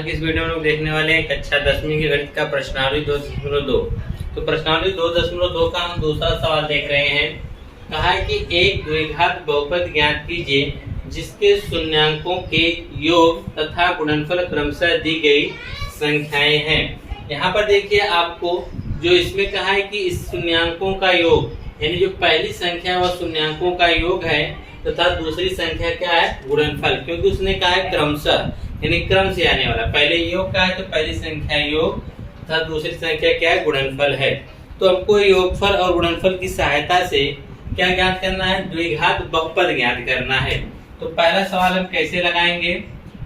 की इस वीडियो में लोग देखने वाले हैं कक्षा 10वीं की गणित का प्रश्नावली 2.2। तो प्रश्नावली 2.2 का हम दूसरा सवाल देख रहे हैं। कहा है कि एक द्विघात बहुपद ज्ञात कीजिए जिसके शून्यांकों के योग तथा गुणनफल क्रमशः दी गई संख्याएं हैं। यहाँ पर देखिए आपको जो इसमें कहा है कि इस शून्यांकों का योग यानी जो पहली संख्या वह शून्यांकों का योग है तथा दूसरी संख्या क्या है गुणनफल, क्योंकि उसने कहा है क्रमशः यानी क्रम से आने वाला। पहले योग का है तो पहली संख्या योग तथा दूसरी संख्या क्या है गुणनफल है। तो हमको योगफल और गुणनफल की सहायता से क्या ज्ञात करना है, द्विघात बहुपद ज्ञात करना है। तो पहला सवाल हम कैसे लगाएंगे,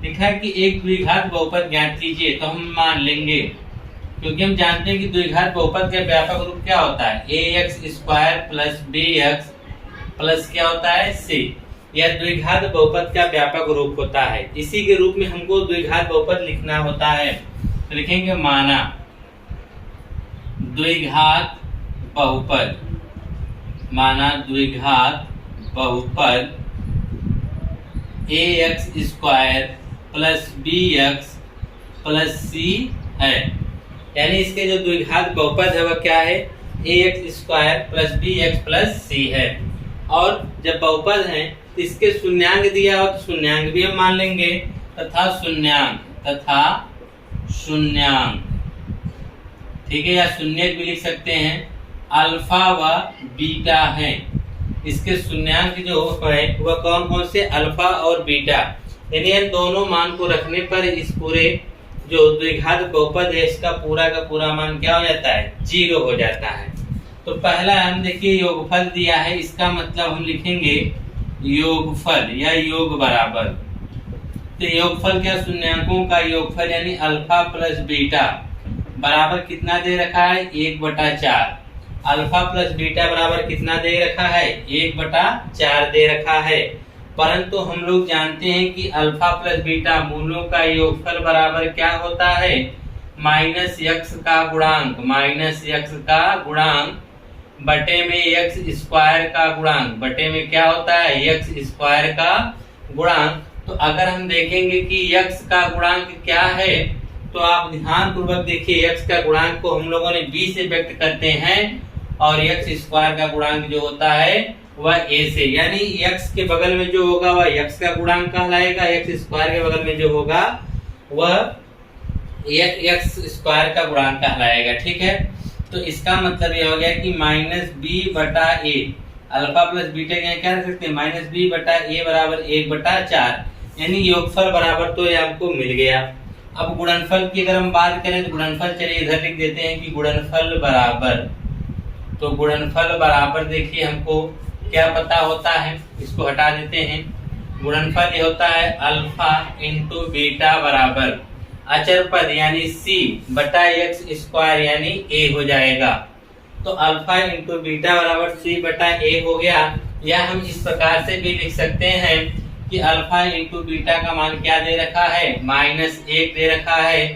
लिखा है कि एक द्विघात बहुपद ज्ञात कीजिए। तो हम मान लेंगे क्योंकि हम जानते हैं कि द्विघात बहुपद का व्यापक रूप क्या होता है ax² प्लस bx प्लस क्या होता है c। यह द्विघात बहुपद का व्यापक रूप होता है। इसी के रूप में हमको द्विघात बहुपद लिखना होता है। तो लिखेंगे माना द्विघात बहुपद, माना द्विघात बहुपद ax² plus bx plus c है। यानी इसके जो द्विघात बहुपद है वह क्या है ax² plus bx plus c है। और जब बहुपद है तो इसके शून्यांक दिया हो तो शून्यांक भी हम मान लेंगे तथा शून्यांक ठीक है, या शून्यक भी लिख सकते हैं। अल्फा व बीटा है, इसके शून्यांक जो है वह कौन कौन से अल्फा और बीटा, यानी इन दोनों मान को रखने पर इस पूरे जो द्विघात बहुपद है इसका पूरा का पूरा मान क्या हो जाता है 0 हो जाता है। तो पहला हम देखिए योगफल दिया है, इसका मतलब हम लिखेंगे योगफल या योग बराबर। तो योगफल क्या, शून्यांकों का योगफल यानी अल्फा प्लस बीटा बराबर कितना दे रखा है 1/4। अल्फा प्लस बीटा बराबर कितना दे रखा है 1/4 दे रखा है। परंतु हम लोग जानते हैं कि अल्फा प्लस बीटा मूलों का योगफल बराबर क्या होता है माइनस x का गुणांक बटे में x² का गुणांक, बटे में क्या होता है x² का गुणांक। तो अगर हम देखेंगे कि x का गुणांक क्या है तो आप ध्यान पूर्वक देखिए, x का गुणांक को हम लोगों ने b से व्यक्त करते हैं और x² का गुणांक जो होता है वह a से, यानी x के बगल में जो होगा वह x का गुणांक कहलाएगा, x² के बगल में जो होगा वह x² का गुणांक कहलाएगा। ठीक है, तो इसका मतलब यह हो गया कि -b/a, अल्फा प्लस बीटा क्या रख सकते हैं -b/a बराबर 1/4, यानी योगफल बराबर तो ये हमको मिल गया। अब गुणनफल की अगर हम बात करें तो गुणनफल चलिए इधर लिख देते हैं कि गुणनफल बराबर, तो गुणनफल बराबर देखिए हमको क्या पता होता है, इसको हटा देते हैं। गुणनफल ये होता है अल्फा इंटू बीटा बराबर अचर पद यानी c/x² यानी a हो जाएगा। तो अल्फा इंटू बीटा बराबर c/a हो गया। या हम इस प्रकार से भी लिख सकते हैं कि अल्फा इंटू बीटा का मान क्या दे रखा है -1 दे रखा है।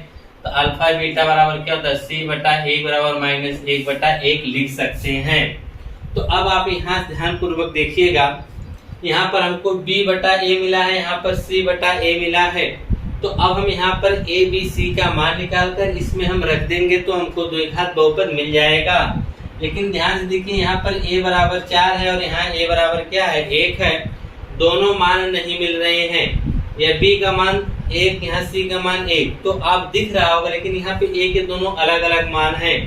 तो अल्फा बीटा बराबर क्या होता है c/a बराबर -1/1 लिख सकते हैं। तो अब आप यहाँ ध्यान पूर्वक देखिएगा, यहाँ पर हमको b/a मिला है, यहाँ पर c/a मिला है। तो अब हम यहाँ पर a b c का मान निकालकर इसमें हम रख देंगे तो हमको द्विघात बहुपद मिल जाएगा। लेकिन ध्यान से देखिए यहाँ पर a बराबर 4 है और यहाँ a बराबर क्या है 1 है, दोनों मान नहीं मिल रहे हैं। यह b का मान 1, यहाँ c का मान 1, तो आप दिख रहा होगा, लेकिन यहाँ पे a के दोनों अलग अलग मान हैं।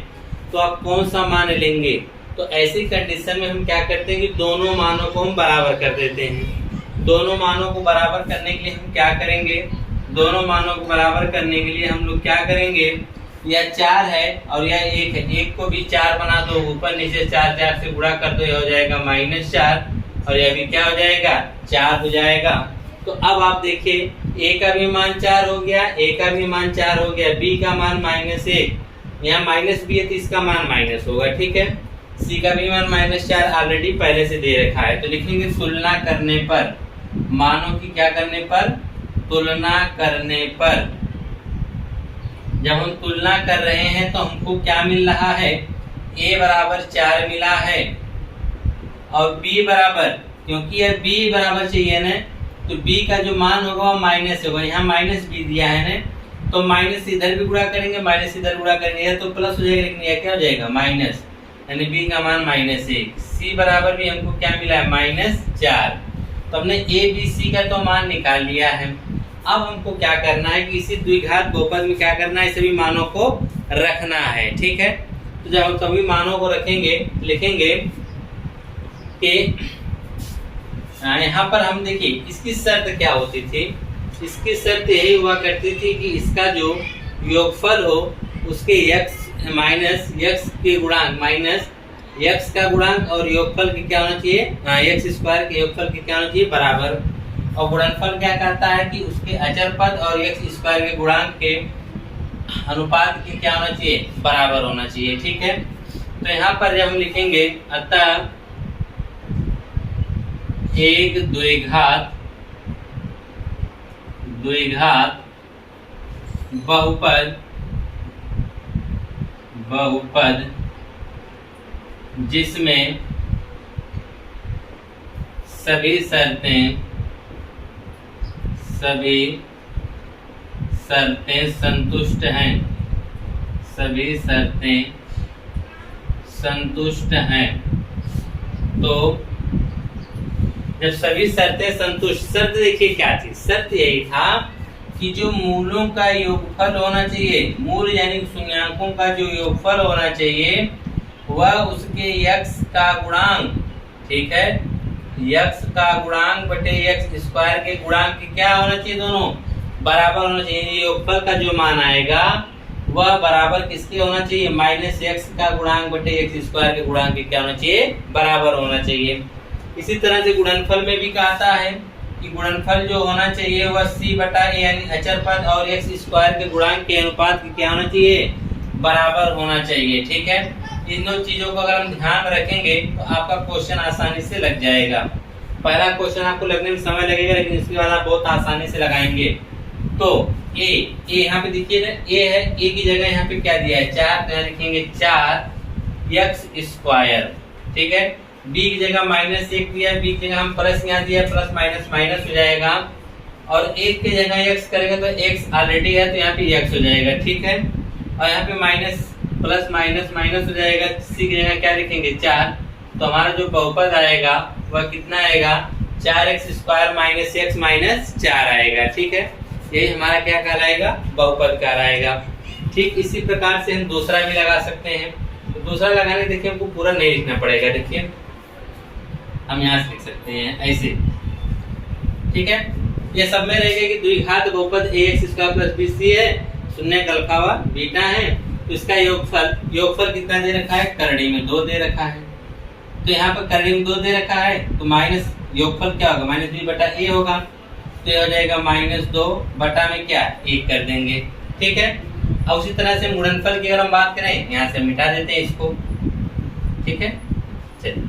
तो आप कौन सा मान लेंगे, तो ऐसी कंडीशन में हम क्या करते हैं कि दोनों मानों को हम बराबर कर देते हैं। दोनों मानों को बराबर करने के लिए हम क्या करेंगे, दोनों मानों को बराबर करने के लिए हम लोग क्या करेंगे, यह 4 है और यह 1 है, 1 को भी 4 बना दो, ऊपर नीचे 4 से गुणा कर दो, यह हो जाएगा -4 और यह भी क्या हो जाएगा 4 हो जाएगा। तो अब आप देखिए a का भी मान 4 हो गया, a का भी मान 4 हो गया, b का मान -1, यहाँ -b है तो इसका मान माइनस होगा। ठीक है, c का भी मान -4 ऑलरेडी पहले से दे रखा है। तो लिखेंगे तुलना करने पर, मानों की क्या करने पर, तुलना करने पर। जब हम तुलना कर रहे हैं तो हमको क्या मिल रहा है a बराबर 4 मिला है और b बराबर, क्योंकि यह b बराबर चाहिए ना, तो b का जो मान होगा वो माइनस होगा, यहाँ -b दिया है ना, तो माइनस इधर भी गुणा करेंगे, माइनस इधर गुणा करेंगे, यह तो प्लस हो जाएगा, लेकिन यह क्या हो जाएगा माइनस, यानी बी का मान -1। सी बराबर भी हमको क्या मिला है -4। तो हमने ए बी सी का तो मान निकाल लिया है। अब हमको क्या करना है कि इसी द्विघात बहुपद में क्या करना है, सभी मानों को रखना है। ठीक है, तो जब हम सभी मानों को रखेंगे, लिखेंगे कि यहाँ पर हम देखिए इसकी शर्त क्या होती थी। इसकी शर्त यही हुआ करती थी कि इसका जो योगफल हो उसके x माइनस x के गुणांक माइनस x का गुणांक और योगफल की क्या होना चाहिए, x स्क्वायर के योगफल की क्या होना चाहिए बराबर। और गुणनफल क्या कहता है कि उसके अचर पद और x स्क्वायर के गुणांक के अनुपात की क्या होना चाहिए बराबर होना चाहिए। ठीक है, तो यहाँ पर जब हम लिखेंगे अतः एक द्विघात बहुपद जिसमें सभी शर्तें संतुष्ट हैं, तो जब सभी शर्तें संतुष्ट, शर्त देखिए क्या थी, शर्त यही था कि जो मूलों का योगफल होना चाहिए, मूल यानी शून्यांकों का जो योगफल होना चाहिए वह उसके x का गुणांक, ठीक है, x का गुणांक बटे x स्क्वायर के गुणांक की क्या होना चाहिए, दोनों बराबर होना चाहिए। योगफल का जो मान आएगा वह बराबर किसके होना चाहिए, -x का गुणांक बटे x स्क्वायर के गुणांक की क्या होना चाहिए बराबर होना चाहिए। इसी तरह से गुणनफल में भी कहता है कि गुणनफल जो होना चाहिए वह c बटा a यानी अचर पद और x स्क्वायर के गुणांक के अनुपात की क्या होना चाहिए बराबर होना चाहिए। ठीक है, इन दो चीजों को अगर हम ध्यान में रखेंगे तो आपका क्वेश्चन आसानी से लग जाएगा। पहला क्वेश्चन आपको लगने में समय लगेगा, लेकिन इसके बाद आप बहुत आसानी से लगाएंगे। तो a यहाँ पे देखिए ना, a है, a की जगह यहाँ पे क्या दिया है 4, तो यहाँ लिखेंगे 4x स्क्वायर। ठीक है, b की जगह -1 दिया है, b की जगह हम प्लस यहाँ दिया है, प्लस माइनस माइनस हो जाएगा, और 1 की जगह x करेंगे तो x ऑलरेडी है तो यहाँ पे x हो जाएगा। ठीक है, और यहाँ पे माइनस प्लस माइनस माइनस हो जाएगा, c की जगह क्या लिखेंगे 4, तो हमारा जो बहुपद आएगा वह कितना आएगा 4x square minus x minus 4 आएगा। ठीक है, यही हमारा क्या कहलाएगा बहुपद कहलाएगा। ठीक इसी प्रकार से हम दूसरा भी लगा सकते हैं। तो दूसरा लगाने देखिए हमको पूरा नहीं लिखना पड़ेगा, देखिए हम यहाँ से लिख सकते हैं ऐसे। ठीक है, ये सब में रहेगा कि द्विघात बहुपद ax स्क्वायर प्लस bc है, शून्य का अल्फा व बीटा है, तो इसका योगफल कितना दे रखा है, करड़ी में 2 दे रखा है। तो यहाँ पर करड़ी में 2 दे रखा है तो माइनस योगफल क्या होगा -b बटा a होगा, तो ये हो जाएगा -2 बटा में क्या 1 कर देंगे। ठीक है, अब उसी तरह से गुणनफल की अगर हम बात करें, यहाँ से मिटा देते हैं इसको। ठीक है, चलिए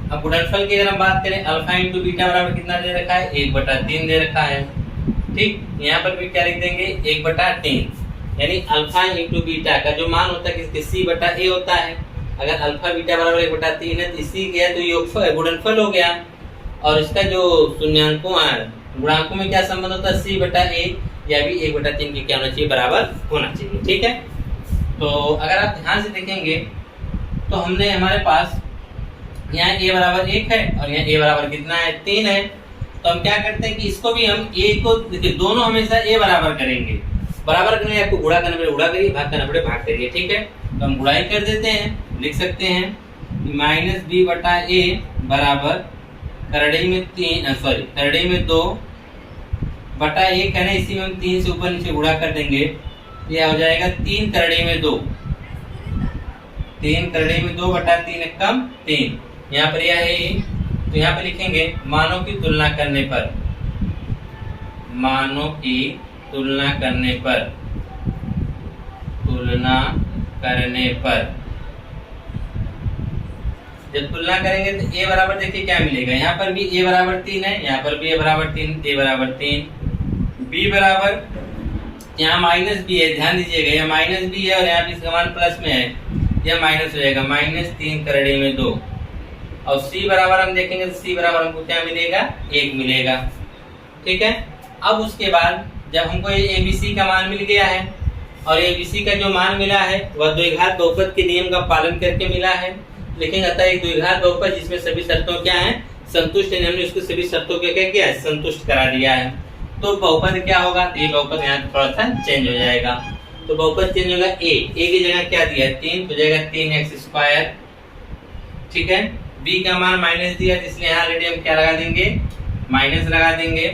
अब गुणनफल की अगर हम बात करें, अल्फा इंटू बीटा बराबर कितना दे रखा है 1/3 दे रखा है। ठीक, यहाँ पर भी क्या लिख देंगे 1/3, यानी अल्फा इंटू बीटा का जो मान होता है किसके c बटा a होता है। अगर अल्फा बीटा बराबर 1/3 है तो इसी गया तो योगफल गुणनफल हो गया, और इसका जो शून्यांकों गुणांकों में क्या संबंध होता है c बटा a, या भी 1/3 की क्या होना चाहिए बराबर होना चाहिए। ठीक है, तो अगर आप ध्यान से देखेंगे तो हमने हमारे पास यहाँ a बराबर 1 है और यहाँ a बराबर कितना है 3 है, तो हम क्या करते हैं कि इसको भी हम a को देखिए दोनों हमेशा a बराबर करेंगे, बराबर करने आपको गुणा करना पड़े गुणा करिए, भाग करना पड़े भाग करिए। ठीक है, तो हम गुणाई कर देते हैं, लिख सकते हैं -b बटा a बराबर करड़ी में 2 बटा 1 है ना, इसी में हम 3 से ऊपर नीचे गुणा कर देंगे, यह हो जाएगा 3 करड़ी में 2, 3 करड़ी में 2 बटा 3 कम 3, यहाँ पर यह है, तो यहाँ पे लिखेंगे मानों की तुलना करने पर, जब तुलना करेंगे तो a बराबर देखिए क्या मिलेगा, यहाँ पर भी a बराबर 3 है, यहाँ पर भी a बराबर 3, a बराबर 3, b बराबर यहाँ -b है, ध्यान दीजिएगा यह -b है और यहाँ पे इसका मान प्लस में है, यह माइनस हो जाएगा -3 करड़ी में 2, और c बराबर हम देखेंगे तो c बराबर हमको क्या मिलेगा 1 मिलेगा। ठीक है। अब उसके बाद जब हमको ये एबीसी का मान मिल गया है और एबीसी का जो मान मिला है वह द्विघात बहुपद के नियम का पालन करके मिला है, लेकिन अतः एक द्विघात बहुपद जिसमें सभी शर्तों क्या है संतुष्ट है, हमने उसको सभी शर्तों के क्या किया है संतुष्ट करा दिया है। तो बहुपद क्या होगा, ये बहुपद यहाँ थोड़ा सा चेंज हो जाएगा। तो बहुपद चेंज होगा ए की जगह क्या दिया है 3 तो जाएगा 3x², ठीक है। बी का मान माइनस दिया इसलिए यहाँ ऑलरेडी हम क्या लगा देंगे माइनस लगा देंगे।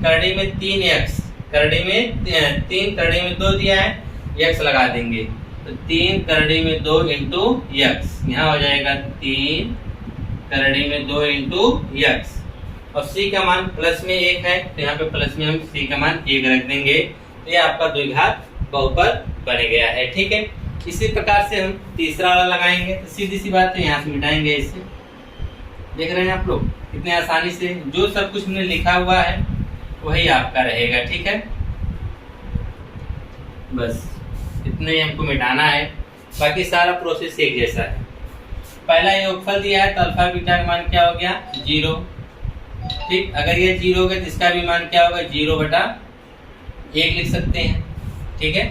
करड़ी में 3x, करड़ी में 3 करड़ी में 2 दिया है x लगा देंगे, तो 3 करड़ी में 2 इंटू x, यहाँ हो जाएगा 3 करड़ी में 2 इंटू x। और c का मान प्लस में 1 है तो यहाँ पे प्लस में हम c का मान 1 रख देंगे। ये आपका द्विघात बहुपद बन गया है, ठीक है। इसी प्रकार से हम तीसरा वाला लगाएंगे, तो सीधी सी बात है यहाँ से मिटाएंगे इसे। देख रहे हैं आप लोग कितने आसानी से जो सब कुछ हमने लिखा हुआ है वही आपका रहेगा, ठीक है। बस इतने ही हमको मिटाना है, बाकी सारा प्रोसेस एक जैसा है। पहला योगफल दिया है तो अल्फा बीटा का मान क्या हो गया 0, ठीक। अगर ये 0 हो गया तो इसका भी मान क्या होगा 0/1 लिख सकते हैं, ठीक है।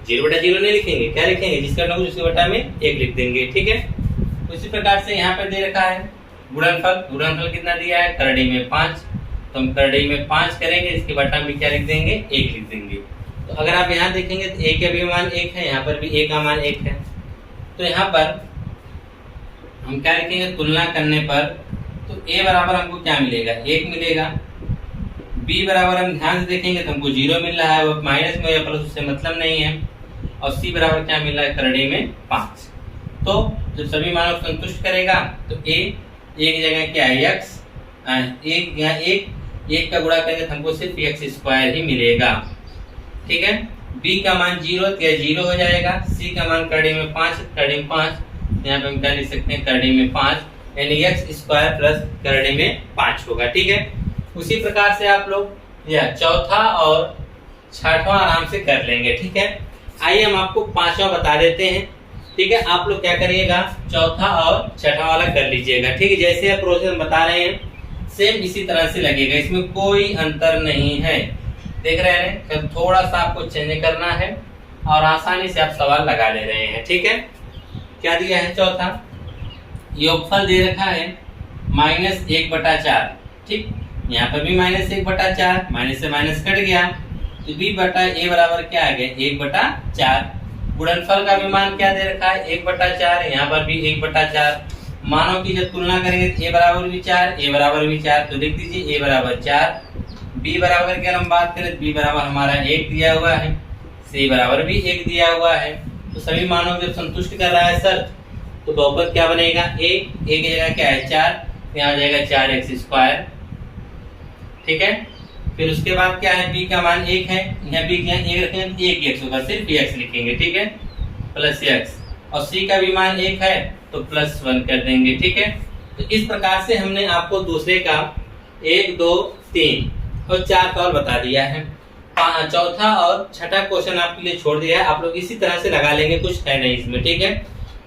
0/0 नहीं लिखेंगे, क्या लिखेंगे जिसका ना कुछ उसके बटा में 1 लिख देंगे, ठीक है। उसी प्रकार से यहाँ पे दे रखा है गुणनफल, गुणनफल कितना दिया है करड़ी में 5, तो हम करड़ी में 5 करेंगे, इसके बटा में क्या लिख देंगे 1 लिख देंगे। तो अगर आप यहाँ देखेंगे तो a का भी मान 1 है, यहाँ पर भी a का मान 1 है, तो यहाँ पर हम क्या लिखेंगे तुलना करने पर तो a बराबर हमको क्या मिलेगा 1 मिलेगा, b बराबर हम ध्यान से देखेंगे तो हमको 0 मिल रहा है, वो माइनस में या प्लस उससे मतलब नहीं है, और c बराबर क्या मिल रहा है करड़ी में 5। तो जब सभी मानों को संतुष्ट करेगा तो a एक जगह क्या है x, एक यहाँ एक का गुणा करेंगे तो हमको सिर्फ x² ही मिलेगा, ठीक है। b का मान 0 तो यह 0 हो जाएगा, c का मान करड़ी में 5, करड़ी में 5 यहाँ पे हम क्या लिख सकते हैं करड़ी में 5, यानी x² प्लस करड़ी में 5 होगा, ठीक है। उसी प्रकार से आप लोग यह चौथा और छठवां आराम से कर लेंगे, ठीक है। आइए हम आपको पांचवा बता देते हैं, ठीक है। आप लोग क्या करिएगा चौथा और छठा वाला कर लीजिएगा, ठीक है। जैसे आप प्रोसेस बता रहे हैं सेम इसी तरह से लगेगा, इसमें कोई अंतर नहीं है, देख रहे हैं। तो थोड़ा सा आपको चेंज करना है और आसानी से आप सवाल लगा ले रहे हैं, ठीक है। क्या दिया है चौथा योगफल दे रखा है -1/4, ठीक। यहाँ पर भी -1/4, माइनस से माइनस कट गया तो b/a बराबर क्या आ गया 1/4। गुणनफल का भी मान क्या दे रखा है 1/4, यहाँ पर भी 1/4। मानों की जब तुलना करेंगे तो a बराबर भी 4, a बराबर भी 4, तो लिख दीजिए a बराबर 4। b बराबर की अगर हम बात करें तो b बराबर हमारा 1 दिया हुआ है, c बराबर भी 1 दिया हुआ है। तो सभी मानों को जब संतुष्ट कर रहा है सर तो बहुपद क्या बनेगा a की जगह क्या है 4, यहाँ हो जाएगा 4x², ठीक है। फिर उसके बाद क्या है b का मान 1 है, यहाँ b का 1 रखेंगे तो 1x होगा, सिर्फ x लिखेंगे, ठीक है, प्लस x। और c का भी मान 1 है तो +1 कर देंगे, ठीक है। तो इस प्रकार से हमने आपको दूसरे का 1, 2, 3 और 4 सवाल बता दिया है। चौथा और छठा क्वेश्चन आपके लिए छोड़ दिया है, आप लोग इसी तरह से लगा लेंगे, कुछ है नहीं इसमें, ठीक है।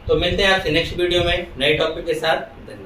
तो मिलते हैं आपसे नेक्स्ट वीडियो में नए टॉपिक के साथ। धन्यवाद।